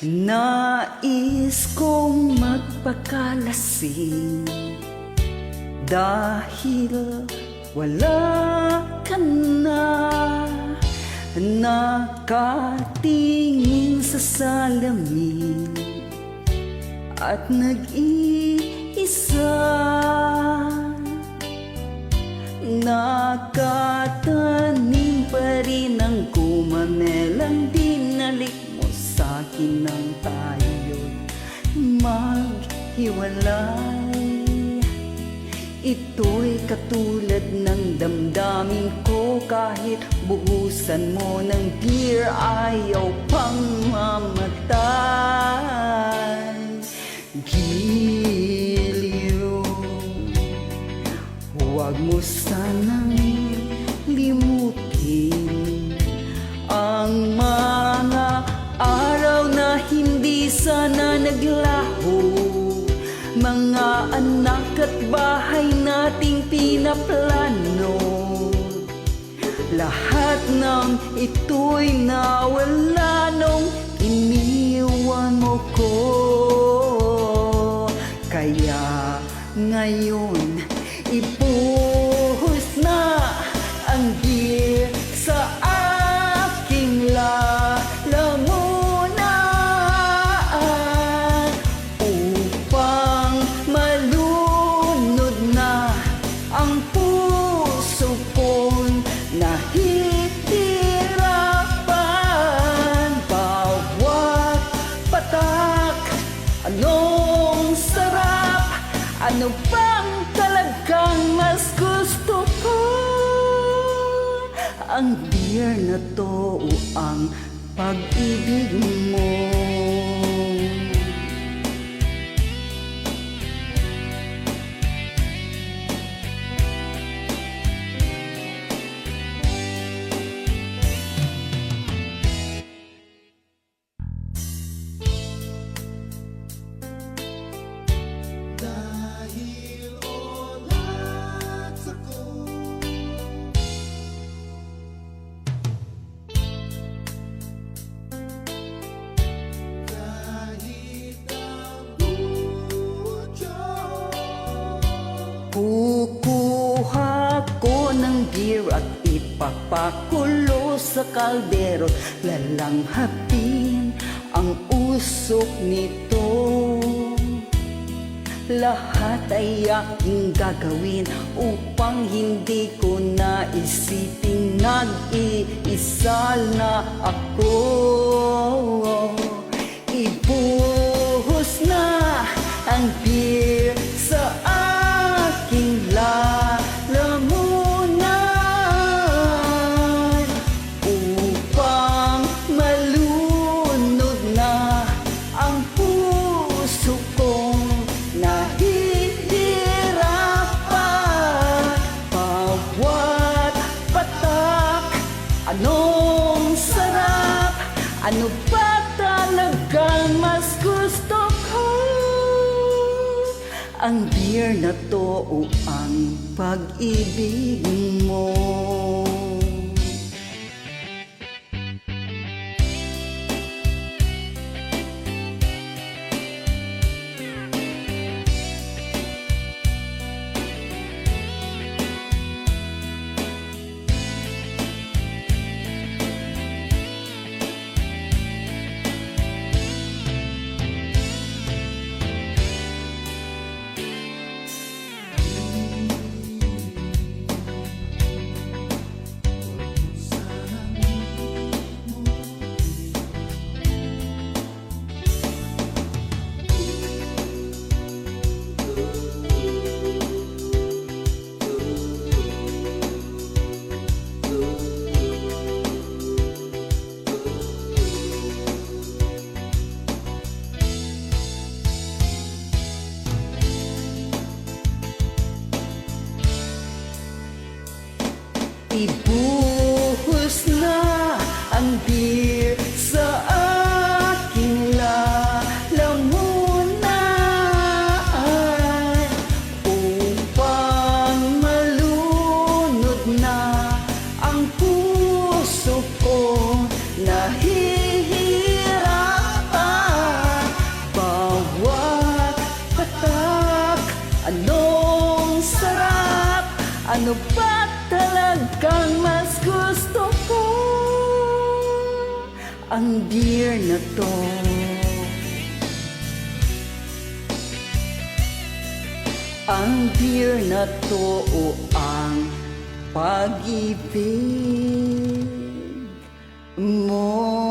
Nais kong magpakalasing dahil wala ka na. Nakatingin sa salamin at nag-iisa. Nakatanim pa rin ang kumamelang dinalik mo sa'kin nang tayo'y maghiwalay. Ito'y katulad ng damdamin ko, kahit buhusan mo ng beer ayaw pang mamatay. Giliw, huwag mo sanang limutin ang mga araw na hindi sana naglaho, mga anak at bahay nating pinaplano. Lahat ng ito'y nawala nung iniwan mo ko. Kaya ngayon ibuhos na ang beer sa aking lalamunan upang malunod na ang puso kong nahihirapan. Bawat patak, anong sarap, ano bang talagang mas gusto ko? Ang beer na to o ang pag-ibig mo? Kukuha ko ng beer at ipapakulo sa kaldero. Lalanghatin ang usok nito. Lahat ay aking gagawin upang hindi ko naisiping nag-iisa na ako. Ibuhos na ang beer sa aking lalamunan upang malunod na ang puso kong nahihirapan. Bawat patak, anong sarap, ano ba talagang mas gusto ko? Ang beer na to o ang pag-ibig mo? ang beer na to. Ang beer na to o ang pag-ibig mo.